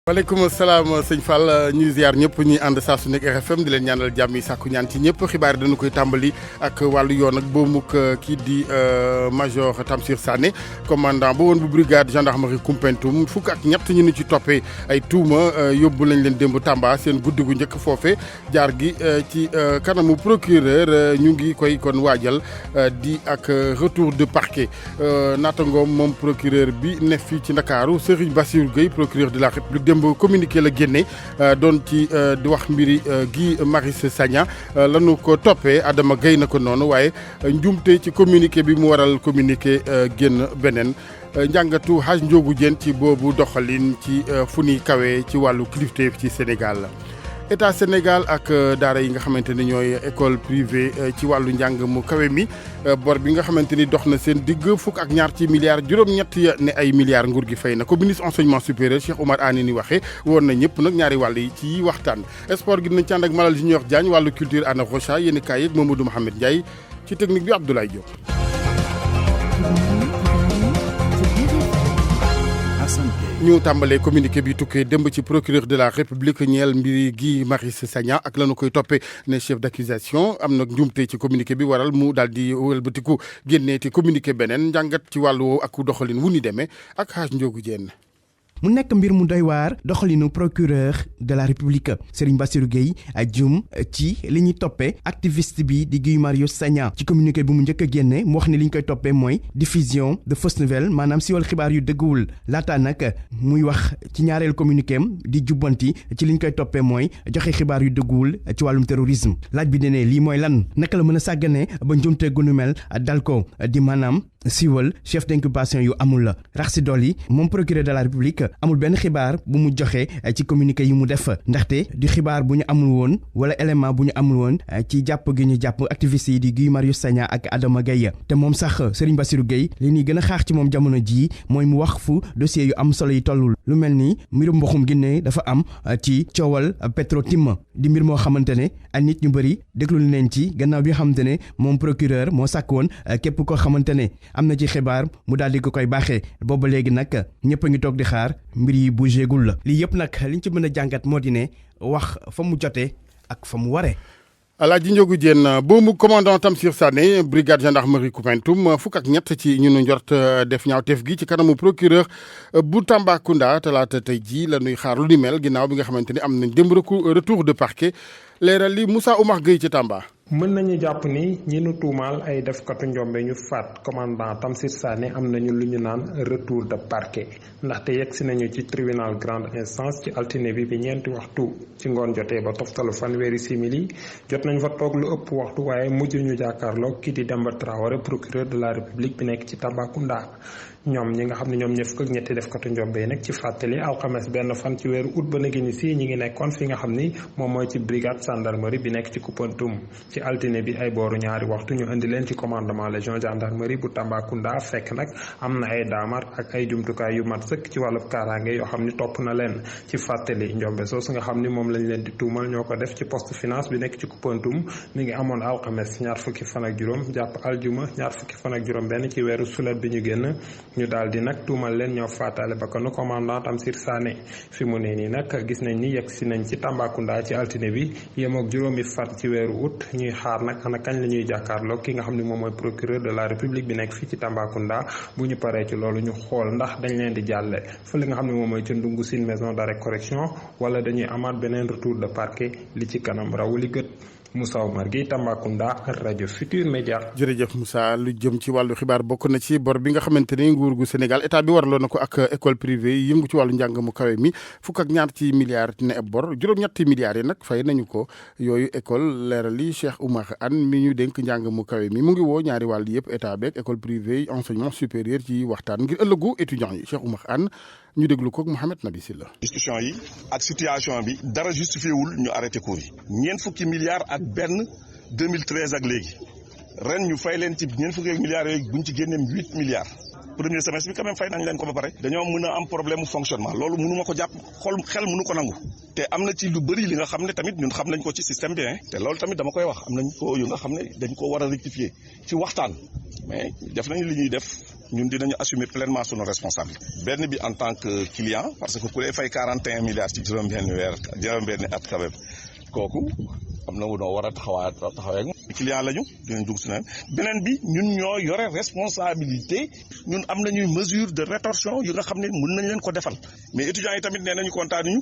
waaleykum salaam sëñ Fall ñuy ziar ñëpp ñuy ànd saa su nekk RFM di leen ñaanal jàmm yi sàkku ñaan ci ñëpp xibaar dañu koy tàmbali ak wàllu yoon ak boomuk kii di major Tamsir Sané commandant ba woon bu brigade gendarmerie Koumpentoum fukk ak ñett ñu ni ci toppee ay tuuma yóbbu lañ leen démb Tamba seen guddi gu njëkk foofe jaar gi ci kanamu procureur ñu ngi koy kon waajal di ak retour de parquet naatangoom moom procureur bi ne fii ci Ndakaaru Serigne Bassirou Gueye procureur de la République démb communiqué la génne doon ci di wax mbiri Guy Marius Sagna lanu ko toppee Adama Gueye na ko noonu waaye njuumte ci communiqué bi mu waral communiqué génn beneen njàngatu Haj Ndiogou Diène ci boobu doxalin ci fu ni kawe ci wàllu kilifteef ci Sénégal état Sénégal ak daara yi nga xamante ni ñooy école privée ci wàllu njàng mu kawe mi bor bi nga xamante ni dox na seen digg fukk ak ñaar ci milliards juróom-ñett ya ne ay milliards nguur gi fay na ko ministre enseignement supérieur Cheikh Oumar Anne ni waxee woon na ñëpp nag ñaari wàll yi ci waxtaan sport gi dinañ ci ànd ak Malal Junior Diagne wàllu culture Anna Rocha yéen kaay yeeg Mamadou Mohamed Ndiaye ci technique bi Abdoulaye Diop. ñu tàmbalee communiqué bi tukkee démb ci procureur de la République ñeel mbiri Guy Marius Sagna ak lanu koy toppee ne chef d'accusation am na njuumte ci communiqué bi waral mu daal di wëlbatiku génnee te communiqué beneen njàngat ci wàllu ak doxalin wu ni demee ak Haj Ndiogou Diène. mu nekk mbir mu doy waar doxalinu procureur de la République Serigne Bassirou Gueye jum ci li ñuy toppee activiste bi di Guy Marius Sagna ci communiqué bi mu njëkk a génne mu wax ne li ñu koy toppee mooy diffusion de fausses nouvelles maanaam siwal xibaar yu dëgguwul laataa nag muy wax ci ñaareelu communiqué am di jubbanti ci li ñu koy toppee mooy joxe xibaar yu dëgguwul ci wàllum terrorisme laaj bi ne lii mooy lan naka la mën a sàggane ba njumte gu nu mel dal ko di maanaam siwal chef d'inculpation yu amul la rax si dool yi moom procureur de la République amul benn xibaar bu mu joxe ci communiqué yi mu def ndaxte di xibaar bu ñu amul woon wala élément bu ñu amul woon ci jàpp gi ñu jàpp activiste yi di Guy Marius Sagna ak Adama Gueye te moom sax Serigne Bassirou Gueye li ñuy gën a xaar ci moom jamono jii mooy mu wax fu dossier yu am solo yi tollul lu mel ni mbirum mboxum Guinée dafa am ci coowal Petro-Tim di mbir moo xamante ne ay nit ñu bëri déglu leen ci gannaaw bi nga xamante ne moom procureur moo sàkk woon képp koo xamante ne am na ci xibaar mu daal di ko koy baaxee booba léegi nag ñëpp a ngi toog di xaar mbir yi bougégul la lii yëpp nag liñ ci mën a jàngat moo di ne wax fa mu jotee ak fa mu waree. Alaaji Ndiogou Diène boomu commandant Tamsir Sané brigade gendarmerie Koumpentoum fukk ak ñett ci ñu nu njort def ñaawteef gi ci kanamu procureur bu Tambacounda talaata tey jii la ñuy xaar lu ni mel ginnaaw bi nga xamante ni am nañ démb retour de parquet leeral li Moussa Oumar Gueye ci Tamba. mën nañu jàpp ni ñi nu tuumaal ay defkatu njombe ñu faat commandant Tamsir Sané am nañu lu ñu naan retour de parquet ndaxte yegsi nañu ci tribunal grande instance ci altine bi ñeenti waxtu ci ngoon jotee ba toftalu fanweeri simili jot nañ fa toog lu ëpp waxtu waaye mujj ñu jàkkaarloo kii di Demba Traoré procureur de la République bi nekk ci Tambacounda. ñoom ñi nga xam ne ñoom ñëpp fukk ak ñetti defkatu njombe yi nag ci fàttali alxames benn fan ci weeru août ba nagi ni si ñi ngi nekkoon fi nga xam ni moom mooy ci brigade gendarmerie bi nekk ci Koumpentoum ci altine bi ay booru ñaari waxtu ñu indi leen ci commandement légion gendarmerie bu Tambacounda fekk nag am na ay daamar ak ay jumtukaay yu mat sëkk ci wàllub kaaraange yoo xam ni topp na leen ci fàttali njombe soosu nga xam ni moom lañ leen di tuumal ñoo ko def ci poste finance bi nekk ci Koumpentoum mi ngi amoon alxames ñaar fukki fan ak juróom jàpp aljuma ñaar fukki fan ak juróom benn ci weeru sulet bi ñu génn ñu daal di nag tuumal leen ñoo faatale bakkanu commandant Tamsir Sané fi mu ne nii nag gis nañ ni yegg si nañ ci Tambacounda ci altine bi yemook juróomi fan ci weeru août ñuy xaar nag ana kañ la ñuy jàkkaarloo ki nga xam ne moom mooy procureur de la République bi nekk fii ci Tambacounda bu ñu paree ci loolu ñu xool ndax dañ leen di jàlle fa li nga xam ne moom mooy ca Ndungu Sine maison d'arrêt correction wala dañuy amaat beneen retour de parquet li ci kanam rawu li gët. Moussa Oumar Gueye Tambacounda rajo Futur Média. jërëjëf Moussa lu jëm ci wàllu xibaar bokk na ci bor bi nga xamante ni nguur gu Sénégal état bi waraloon na ko ak école privée yi yëngu ci wàllu njàng mu kawe mi fukk ak ñaar ci milliards ne ab bor juróom-ñetti milliards yi nag fay nañu ko yooyu école leeral li Cheikh Oumar Anne mi ñu dénk njàng mu kawe mi mu ngi woo ñaari wàll yëpp état beeg école privée enseignement supérieur ci waxtaan ngir ëllëgu étudiants yi Cheikh Oumar Anne ñu déglu ko Mouhamed Nabi Silla. discussion yi ak situation bi dara justifié wul ñu arrêté cours yi ñeent fukki milliards ak benn 2013 ak léegi ren ñu fay leen ci ñeent fukki milliards yooyu buñ ci génneem 8 milliards premier semestre bi quand même fay nañ leen ko ba pare dañoo mën a am problème mu fonctionnement loolu mënu ma ko jàpp xel mënu ko nangu te am na ci lu bëri li nga xam ne tamit ñun xam nañ ko ci système bi te loolu tamit dama koy wax am nañ ko yu nga xam ne dañ ko war a rectifier ci waxtaan mais def nañ li ñuy def ñun dinañu assumer pleinement sunu responsabilité. benn bi en tant que client parce que ku lay fay 41 milliards ci juróom-benn weer juróom-benn at quand même kooku am na noo war a taxawee client lañu dinañ dugg si beneen bi ñun ñoo yore responsabilité ñun am nañuy mesure de rétorsion yu nga xam ne mën nañ leen ko defal mais étudiants yi tamit nee nañu kontaanuñu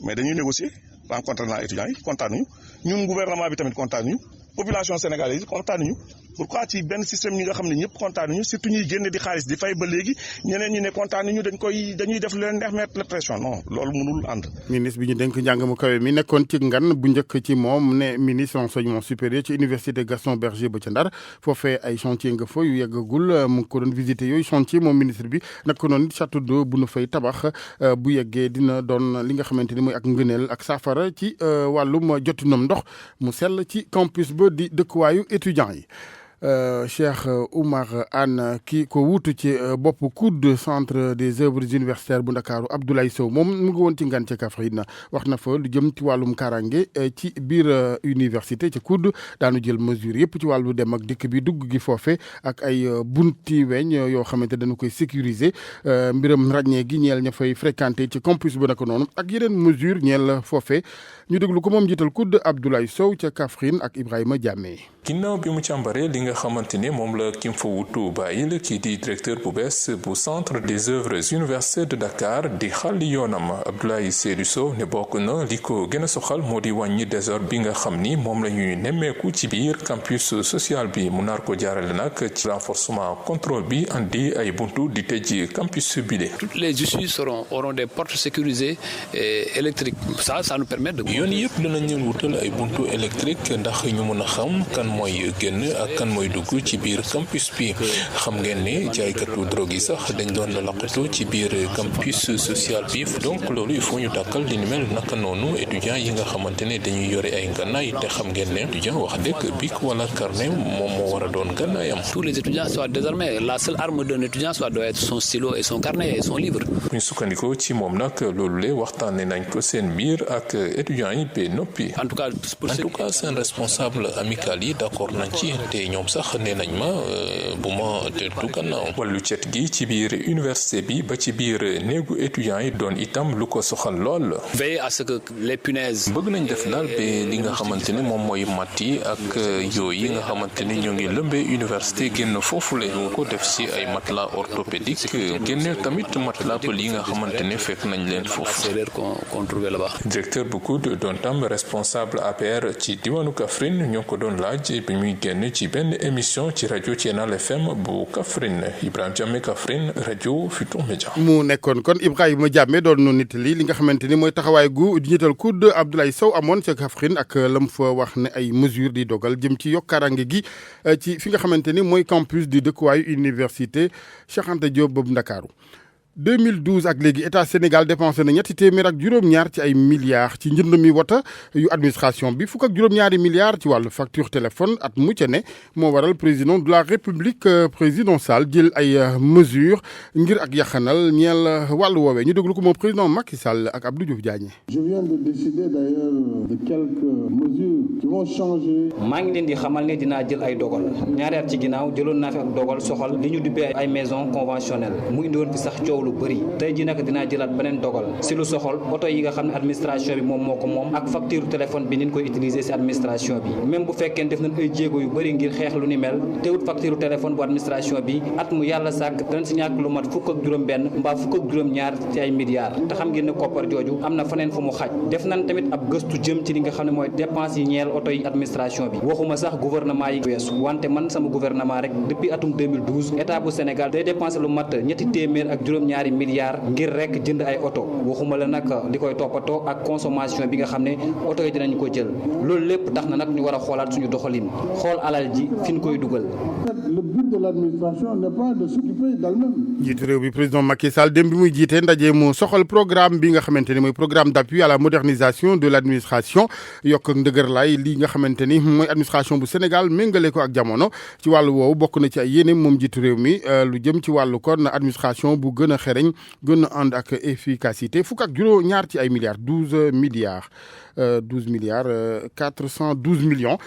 mais dañuy négocier rencontré naa étudiants yi kontaanuñu ñun gouvernement bi tamit kontaanuñu population sénégalaise yi kontaanuñu pourquoi ci benn système ñi nga xam ne ñëpp kontaanuñu surtout ñuy génne di xaalis di fay ba léegi ñeneen ñi ne kontaanuñu dañuy def lu leen neex mettre la pression non loolu mënul ànd. ministre bi ñu dénk njàng mu kawe mi nekkoon ci ngan bu njëkk ci moom ne ministre enseignement supérieur ci université Gaston Berger ba ca Ndar foofee ay chantier nga fa yu yeggagul mu ko doon visité yooyu chantier moom ministre bi naka noonu château d'eau bu nu fay tabax bu yeggee dina doon li nga xamante ni mooy ak ngëneel ak saafara ci wàllum jotinam ndox mu sell ci campus ba di dëkkuwaayu étudiants yi. Cheikh Oumar Anne ki ko wuutu ci bopp COUD centre des œuvres universitaires bu Ndakaaru Abdoulaye Sow moom mu ngi woon ci ngan ca Kaffrine wax na fa lu jëm ci wàllum kaaraange ci biir université ci COUD daanu jël mesure yëpp ci wàllu dem ak dikk bi dugg gi foofe ak ay bunti weñ yoo xamante dañu koy sécuriser mbiram ràññee gi ñeel ña fay fréquenté ci campus bu naka noonu ak yeneen mesure ñeel foofe ñu déglu ko moom jiital COUD Abdoulaye Sow ca Kaffrine ak Ibrahima Diamé. ginnaaw bi mu càmbaree li nga xamante ni moom la kim fa wutu bàyyil kii di directeur bu bees bu centre des œuvres universitaires de Dakar di xàlli yoonam Abdoulaye Seydou Sow ne bokk na li ko gën a soxal moo di wàññi désordre bi nga xam ni moom la ñuy nemmeeku ci biir campus social bi mu nar ko jaarale nag ci renforcement contrôle bi andi ay buntu di tëj campus bi de. Toutes les issues auront des portes sécurisées et électriques ça nous permet de. yoon yëpp danañ leen wutal ay buntu électrique ndax ñu mën a xam kan mooy génn ak kan mooy dugg ci biir campus bi xam ngeen ne jaaykatu drogue yi sax dañ doon laqatu ci biir campus social bi donc loolu il faut ñu dàkkal li ni mel naka noonu étudiants yi nga xamante ne dañuy yore ay ngànnaay te xam ngeen ne étudiant wax dëgg bic wala carnet moom moo war a doon ngànnaayam. Tous les étudiants soient désormais la seule arme d'un étudiant soit doit être son stylo et son carnet et son livre. bu ñu sukkandikoo ci moom nag loolu le waxtaanee nañ ko seen biir ak étudiants yi ba noppi. En tout cas seen responsable amical yi d'accord nañ ci te ñoom sax nee nañ ma bu ma deltu gannaaw. wàllu cet gi ci biir université bi ba ci biir néegu étudiants yi doon itam lu ko soxal lool. veiller à ce que les punaises. bëgg nañ def daal ba li nga xamante ne moom mooy matt yi ak yooyu nga xamante ne ñoo ngi lëmbee université génn foofule ñu ko def si ay matelas orthopédique génneel tamit matelas pël yi nga xamante ne fekk nañ leen foofu. directeur bu COUD doon tam responsable APR ci diwaanu Kaffrine ñoo ko doon laaj bi muy génn ci benn émission ci rajo Thiénal FM bu Kaffrine Ibrahima Diamé Kaffrine rajo Futurs Médias. mu nekkoon kon Ibrahima Diamé doon nu nit li nga xamante ni mooy taxawaay gu njiital COUD Abdoulaye Sow amoon ca Kaffrine ak lam fa wax ne ay mesures di dogal jëm ci yokk kaaraange gi ci fi nga xamante ni mooy campus di dëkkuwaayu université Cheikh Anta Diop boobu Ndakaaru 2012 ak léegi état Sénégal dépensé na ñetti téeméer ak juróom-ñaar ci ay milliards ci njënd mi wota yu administration bi fukk ak juróom-ñaari milliards ci wàllu facture téléphone at mu ca ne moo waral président de la république président Sall jël ay mesures ngir ak yaxanal ñeel wàllu woowee ñu déglu ko moom président Macky Sall ak Abdou Diouf Diagne. Je viens de décider d'ailleurs de quelques mesures qui vont changer. maa ngi leen di xamal ne dinaa jël ay dogal ñaari at ci ginnaaw jëloon naa fi ak dogal soxal li ñu dubbee ay maison conventionnelle mu indiwoon fi sax coow lu bëri tey ji nag dinaa jëlaat beneen dogal si lu soxal oto yi nga xam ne administration bi moom moo ko moom ak facture téléphone bi ni ñu koy utiliser si administration bi même bu fekkee def nañ ay jéego yu bëri ngir xeex lu ni mel teewut facture téléphone bu administration bi at mu yàlla sàkk danañ si ñàkk lu mat fukk ak juróom benn mbaa fukk ak juróom ñaar ci ay milliards te xam ngeen ne koppar jooju am na faneen fu mu xaj def nañ tamit ab gëstu jëm ci li nga xam ne mooy dépense yi ñeel oto yi administration bi waxuma sax gouvernement yi weesu wante man sama gouvernement rek depuis atum 2012 état bu Sénégal day dépensé lu mat ñetti téeméer ak juróom-ñaari milliards ngir rek jënd ay oto waxuma la nag di koy toppatoo ak consommation bi nga xam ne oto yi dinañ ko jël loolu lépp tax na nag ñu war a xoolaat suñu doxalin xool alal ji fi ñu koy dugal. Le but de l'administration n'est pas de s'occuper d'elle-même. jiitu réew bi président Macky Sall dem bi muy jiite ndaje mu soxal programme bi nga xamante ni mooy programme d'appui à la modernisation de l'administration yokk ak ndëgërlaay li nga xamante ni mooy administration bu Sénégal méngale ko ak jamono ci wàllu woowu bokk na ci ay yéene moom jiitu réew mi lu jëm ci wàllu kon administration bu gën a xereñ gën a ànd ak efficacité fukk ak juróom ñaar ci ay milliards 12 milliards 412 millions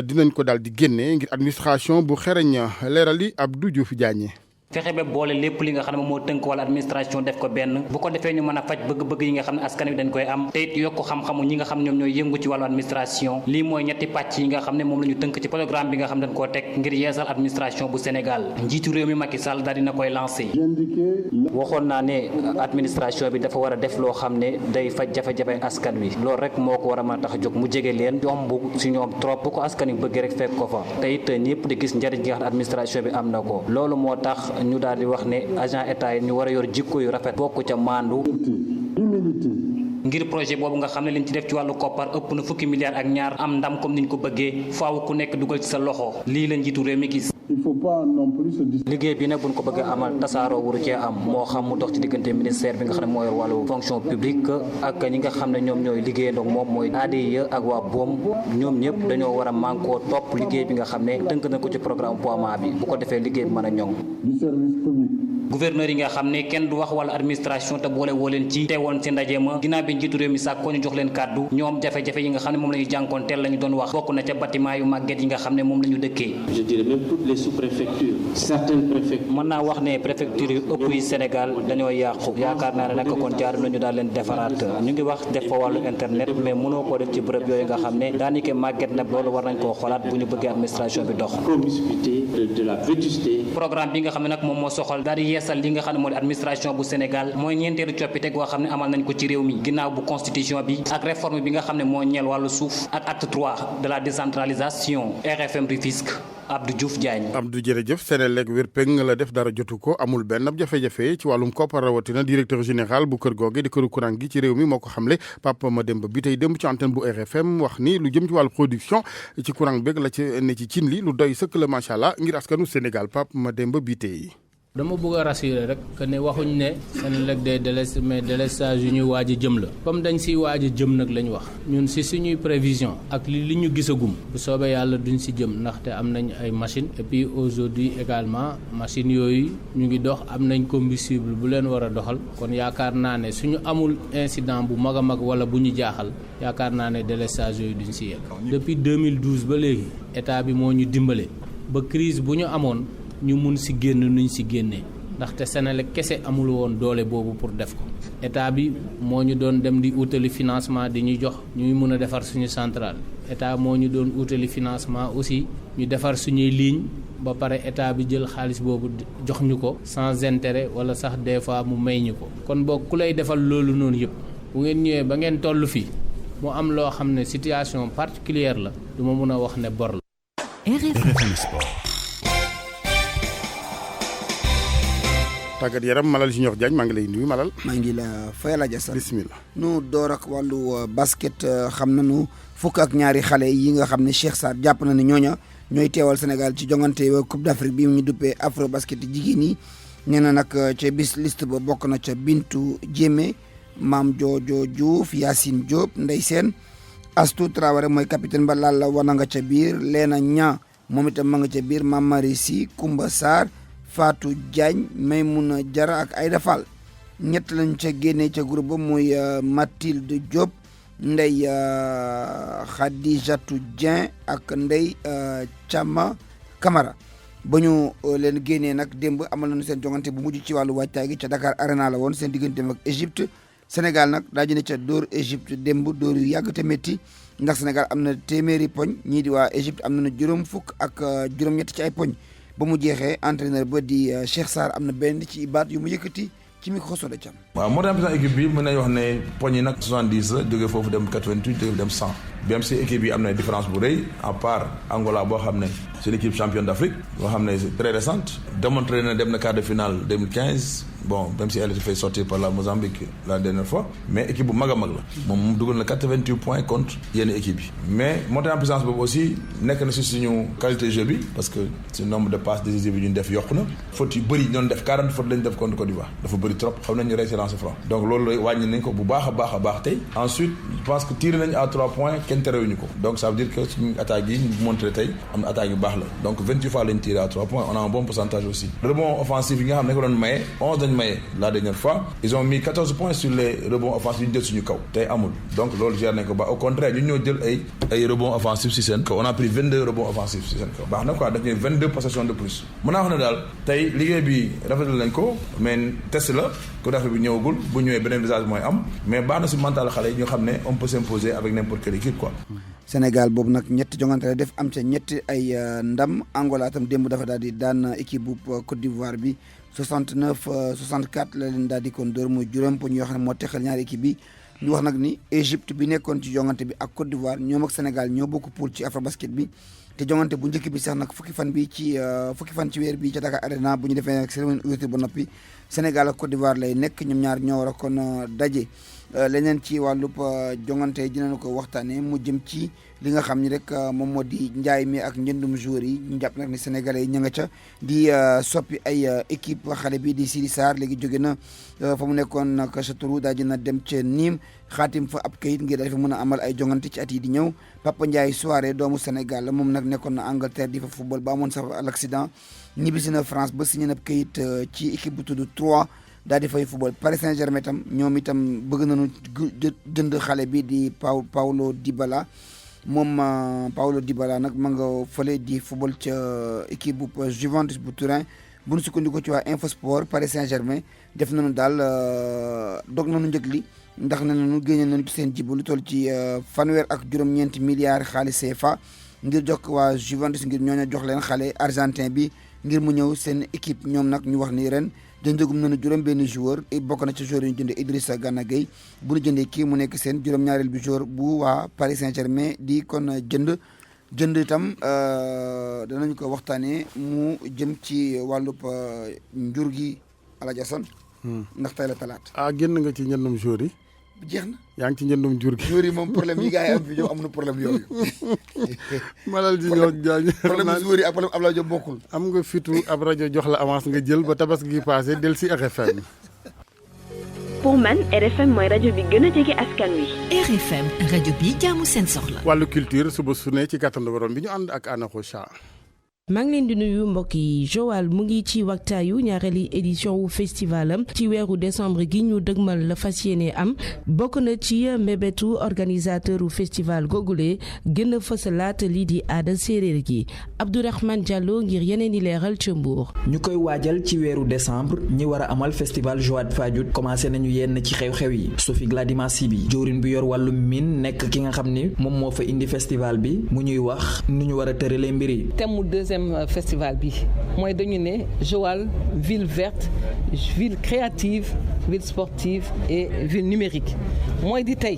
dinañ ko daal di génne ngir administration bu xereñ leerali Abdou Diouf Diagne. fexe ba boole lépp li nga xam ne moo tënk wala administration def ko benn bu ko defee ñu mën a faj bëgg-bëgg yi nga xam ne askan wi dañ koy am te it yokk xam-xamu ñi nga xam ñoom ñooy yëngu ci wàllu administration lii mooy ñetti pàcc yi nga xam ne moom la ñu tënk ci programme bi nga xam ne dañ koo teg ngir yeesal administration bu Sénégal njiitu réew mi Macky Sall daal dina koy lancé waxoon naa ne administration bi dafa war a def loo xam ne day faj jafe-jafe askan wi loolu rek moo ko war a mën a tax a jóg mu jege leen yomb si ñoom trop bu ko askan wi bëgg rek fekk ko fa te it ñëpp di gis njëriñ gi nga xam ne administration bi am na ko loolu moo tax ñu daal di wax ne agent état yi ñu war a yor jikko yu rafet bokk ca maandu ngir projet boobu nga xam ne liñ ci def ci wàllu koppar ëpp na fukki milliards ak ñaar am ndam comme niñ ko bëggee faaw ku nekk dugal ci sa loxo lii la njiitu réew mi gis liggéey bi nag buñ ko bëggee amal tasaaroo wuru cee am moo xam mu dox ci diggante ministère bi nga xam ne moo yor wàllu fonction publique ak ñi nga xam ne ñoom ñooy liggéeyandoo moom mooy ADIE ak waa BOM ñoom ñëpp dañoo war a mànkoo topp liggéey bi nga xam ne tënk na ko ci programme POAMA bi bu ko defee liggéey bi mën a ñoŋ gouverneur yi nga xam ne kenn du wax wala administration te boole woo leen ci teewoon ci ndaje ma ginnaaw bi njiitu réew mi sàkkoo ñu jox leen kàddu ñoom jafe-jafe yi nga xam ne moom la ñu jànkoonteel la ñu doon wax bokk na ca bâtiment yu màgget yi nga xam ne moom la ñu dëkkee. je dirais même toutes les sous-préfectures certaines préfectures. mën naa wax ne préfecture yu ëpp yi Sénégal dañoo yàqu yaakaar naa ne nag kon jaar nañu daal leen defaraat ñu ngi wax def fa wàllu internet mais mënoo koo def ci bërëb yooyu nga xam ne daanaka màgget na loolu war nañ koo xoolaat bu ñu bëggee administration bi dox. promiscuité de la vétusté. programme bi nga xam ne nag moom moo soxal daal di yeesal li nga xam ne moo di administration bu Sénégal mooy ñeenteelu coppite goo xam ne amal nañ ko ci réew mi ginnaaw bu constitution bi ak réforme bi nga xam ne moo ñeel wàllu suuf ak acte 3 de la décentralisation RFM Rufisque Abdou Diouf Diagne. Abdou jërëjëf Sénélec wér péng la def dara jotu ko amul benn jafe-jafe ci wàllum koppar rawatina directeur général bu kër googe di këru courant gi ci réew mi moo ko xamle Papa Mademba bi tey démb ci antenne bu RFM wax ni lu jëm ci wàllu production ci courant beeg la ci ne ci cin li lu doy sëkk la macha allah ngir askanu Sénégal Papa Mademba bi tey. dama bëgg a rassurer rek que ne waxuñ ne Senelec day délesté mais délestage yu ñuy waaj a jëm la comme dañ siy waaj a jëm nag la ñu wax ñun si suñuy prévision ak li ñu gisagum bu soobee yàlla duñ si jëm ndaxte am nañ ay machines et puis aujourd'hui également machines yooyu ñu ngi dox am nañ combustible bu leen war a doxal kon yaakaar naa ne suñu amul incident bu mag a mag wala bu ñu jaaxal yaakaar naa ne délestage yooyu duñ si yegg depuis 2012 ba léegi état bi moo ñu dimbale ba crise bu ñu amoon ñu mun si génn nuñ si génnee ndaxte Senelec kese amul woon doole boobu pour def ko état bi moo ñu doon dem di utali financement di ñu jox ñuy mun a defar suñu centrale état moo ñu doon utali financement aussi ñu defar suñuy ligne ba pare état bi jël xaalis boobu jox ñu ko sans intérêt wala sax des fois mu may ñu ko kon boog ku lay defal loolu noonu yëpp bu ngeen ñëwee ba ngeen toll fii mu am loo xam ne situation particulière la du ma mun a wax ne bor la. RFM Sport. tàggat yaram Malal Junior Diagne maa ngi lay nuyu Malal. maa ngi la fayal a jasal bismillah. nu door ak wàllu basket xam nañu fukk ak ñaari xale yi nga xam ne Cheikh Sarr jàpp na ne ñooña ñooy teewal Sénégal ci jongante Coupe d'Afrique bi ñu duppee afro basket jigéen yi nee na nag ca bis liste ba bokk na ca Bintu Jéeme Maam Jojo Diouf Yacine Diop Ndey Sène Astou Traoré mooy capitaine ba laal la wana nga ca biir Leena Ña moom itam ma nga ca biir Mame Marie Sy Koumba Sarr Fatou Diagne Maymouna Diarra ak Aïda Fall ñett lañ ca génnee ca groupe ba muy Mathilde Diop Ndey Khadijatou Dieng ak Ndey Thiama Camara ba ñu leen génnee nag démb amal nañu seen jongante bu mujj ci wàllu waajtaay gi ca Dakar Arena la woon seen digganteem ak Égypte Sénégal nag daa jëne ca dóor Égypte démb dóor yu yàgg te métti ndax Sénégal am na téeméeri poñ ñii di waa Égypte am nañu juróom fukk ak juróom-ñett ci ay poñ ba mu jeexee entraîneur ba di Cheikh Sarr am na benn ci baat yu mu yëkkati ci micro Soda Thiam. waaw moo tax équipe bi mën nañu wax ne poñ yi nag 70 la jógee foofu dem 88 jógee dem 100 même si équipe yi am na différence bu rëy à part Angola boo xam ne c'est l'équipe championne d'Afrique boo xam ne c'est très récente démontré na dem na quart de finale 2015 bon même si elle était fait sortir par la Mozambique la dernière fois mais équipe bu mag a mag la moom dugal na 88 points contre yenn équipe yi mais montée en puissance boobu aussi nekk na si suñu qualité jeu bi parce que si nombre de passes décisives yi ñu def yokku na fautes yu bëri ñoon def 40 fautes lañu def contre Côte d'Ivoire dafa bëri trop xam nañu rey lancer franc donc loolu wàññi nañ ko bu baax a baax tey ensuite je pense que tiré nañu à 3 points kenn terewuñu ko donc ça veut dire que suñu attaque yi ñu montré tey am na attaque yu baax la donc 28 fois lañu tiré à 3 points on a un bon pourcentage aussi rebond offensif yi nga xam ne ko doon maye 11 dañu maye la dernière fois ils ont mis 14 points sur les rebonds offensifs yu ñu jël suñu kaw tey amul donc loolu gère nañ ko ba au contraire ñu ñoo jël ay rebonds offensifs si seen kaw on a pris 22 rebonds offensifs si seen kaw baax na quoi daf ñuy 22 possessions de plus mën naa wax ne daal tey liggéey bi rafetlu nañ ko mais test la ko dafa bi ñëwagul bu ñëwee beneen visage mooy am mais baax na si mental xale yi ñu xam ne on peut s'imposer avec n'importe quelle équipe quoi. Sénégal boobu nag ñetti jongante la def am ca ñetti ay ndam Angola tam démb dafa daal di daan équipe bu Côte d'Ivoire bi 69-64 la leen daal di kon dóor muy juróom pour ñu wax ne moo texal ñaari équipe bi ñu wax nag ni Égypte bi nekkoon ci jongante bi ak Côte d'Ivoire ñoom ak Sénégal ñoo bokk poule ci Afrobasket bi te jongante bu njëkk bi sax nag fukki fan ci weer bi ca Dakar Arena bu ñu defee nag cérémonie ouverture ba noppi Sénégal ak Côte d'Ivoire lay nekk ñoom ñaar ñoo war a kon daje leneen ci wàllub jongante dinañu ko waxtaanee mu jëm ci li nga xam ni rek moom moo di njaay mi ak njëndum joueurs yi ñu jàpp nag ni sénégalais yi ña nga ca di soppi ay équipe xale bi di Sidi Sarr léegi jóge na fa mu nekkoon nag sa turu daal dina dem ca Nîmes xaatim fa ab kayit ngir dafa mën a amal ay jongante ci at yi di ñëw Papa Ndiaye Souaré doomu Sénégal la moom nag nekkoon na Angleterre di fa football ba amoon sax l'accident ñibbisi na France ba signé na kayit ci équipe bu tudd 3 daal di fay football Paris Saint-Germain itam ñoom itam bëgg nañu jënd xale bi di Paulo Dybala moom Paulo Dybala nag ma nga fële di football ca équipe bu Juventus bu Turin bu ñu sukkandiku ci waa Infosport Paris Saint-Germain def nañu daal dog nañu njëg li ndax ne nañu génne nañu ci seen jibu lu toll ci fanweer ak juróom-ñeenti milliards xaalis CFA ngir jox waa Juventus ngir ñooñu jox leen xale argentin bi ngir mu ñëw seen équipe ñoom nag ñu wax ni ren jëndagum nañu juróom benn joueur bokk na ci joueur yi ñu jëndee Idrissa Gana Gueye bu ñu jëndee kii mu nekk seen juróom-ñaareel bi joueur bu waa Paris Saint-Germain di kon jënd itam danañ ko waxtaanee mu jëm ci wàllub njur gi Alaaji Asan ndax tey la talaata. génn nga ci njëndum joueur yi. jeex na yaa ngi ci njëndum jur gi. joueur yi moom problème yi gars yi am fi ñoom am na problème yooyu. Malal ji ñoo jaaj. problème joueur yi ak problème Abdoulaye Diop bokkul. am nga fitu ab rajo jox la avance nga jël ba tabaski gi passé del si RFM. pour man RFM mooy rajo bi gën a jege askan wi. RFM rajo bi jaamu seen soxla. wàllu culture suba su ne ci kàttanu borom bi ñu ànd ak Anna Rocha. maa ngi leen di nuyu mbokk yi Joal mu ngi ci waxtaayu ñaareeli édition wu festival am ci weeru décembre gi ñu dëgmal la fas yéene am bokk na ci mbébétu organisateur u festival googule gën a fësalaat lii di aada séeréer gi Abdourahmane Diallo ngir yeneen i leeral ca Mbour. ñu koy waajal ci weeru décembre ñi war a amal festival Joal Fadiouth commencé nañu yenn ci xew-xew yi Sophie Gladima Sibi jawriñ bi yor wàllu mine nekk ki nga xam ni moom moo fa indi festival bi mu ñuy wax nu ñu war a tëralee mbir yi. festival bi mooy dañu ne Joal ville verte ville créative ville sportive et ville numérique mooy di tey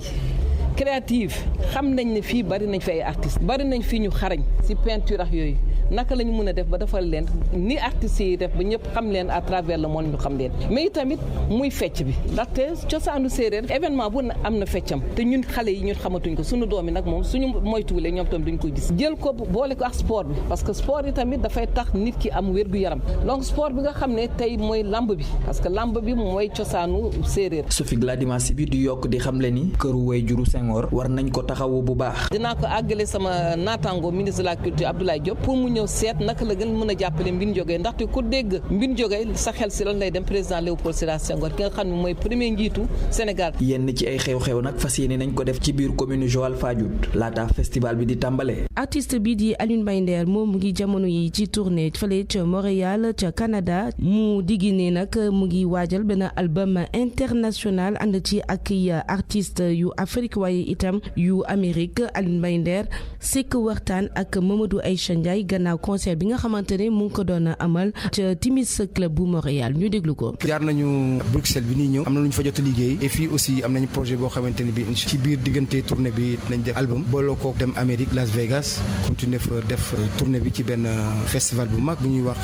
créative xam nañ ne fii bari nañ fi ay artistes bari nañ fii ñu xarañ ci peinture ak yooyu naka la ñu mën a def ba defal leen ni artistes yi def ba ñëpp xam leen à travers le monde ñu xam leen mais tamit muy fecc bi ndaxte cosaanu séeréer événement bu am na feccam te ñun xale yi ñun xamatuñ ko suñu doom yi nag moom suñu moytuwulee ñoom tamit duñ ko gis jël ko boole ko ak sport bi parce que sport yi tamit dafay tax nit ki am wér-gu-yaram donc sport bi nga xam ne tey mooy lamb bi parce que lamb bi mooy cosaanu séeréer. Sophie Gladima Sibi di yokk di xamle ni këru way juru Senghor war nañ ko taxawu bu baax. dinaa ko àggale sama naataango ministre de la culture Abdoulaye Diop pour mu ñëw seet naka la gën mën a jàppale Mbine Diogé ndaxte ku dégg Mbine Diogé sa xel si lan lay dem président Léopold Sédar Senghor ki nga xam ne mooy premier njiitu Sénégal. yenn ci ay xew-xew nag fas yéene nañ ko def ci biir commune Joal Fadiouth laata festival bi di tàmbale. artiste bi di Alioune Mbaye Nder moom mu ngi jamono yi ci tournée fële ca Montréal ca Canada mu diggi ne nag mu ngi waajal benn album international ànd ci ak artiste yu Afrique waaye itam yu Amérique. Alioune Mbaye Nder sekk waxtaan ak Mamadou Aïcha Ndiaye gannaaw concert bi nga xamante ne mu ngi ko doon amal ca Timis Club bu Montréal ñu déglu ko. jaar nañu Bruxelles bi nii ñëw am na lu ñu fa jot a liggéey et fii aussi am nañu projet boo xamante ne bi ci biir diggante tournée bi nañ def album booloo ko dem Amérique Las Vegas continuer fa def tournée bi ci benn festival bu mag bu ñuy wax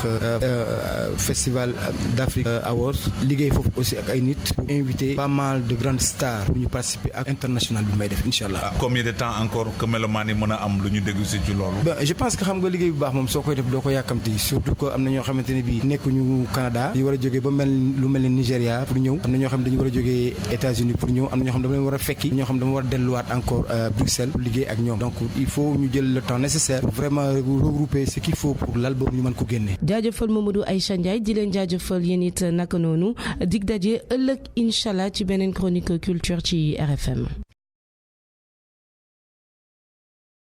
festival d'Afrique Awards liggéey foofu aussi ak ay nit pour inviter pas mal de grandes stars pour ñu participer ak international bi may def incha allah. combien de temps encore que mélomane yi mën a am lu ñu déglu si ci loolu. je pense que xam nga liggéey bu baax moom soo koy def doo ko yàkkamti surtout que am na ñoo xamante ne bii nekkuñu Canada di war a jógee ba mel lu mel ne Nigéria pour ñëw am na ñoo xam dañu war a jógee États-Unis pour ñëw am na ñoo xam dama leen war a fekki ñoo xam dama war a delluwaat encore Bruxelles pour liggéey ak ñoom donc il faut ñu jël le temps nécessaire pour vraiment regrouper ce qu'il faut pour l'album ñu mën ko génne. jaajëfal Mamadou Aïcha Ndiaye di leen jaajëfal yéen it naka noonu dig daje ëllëg incha allah ci beneen chronique culture ci RFM.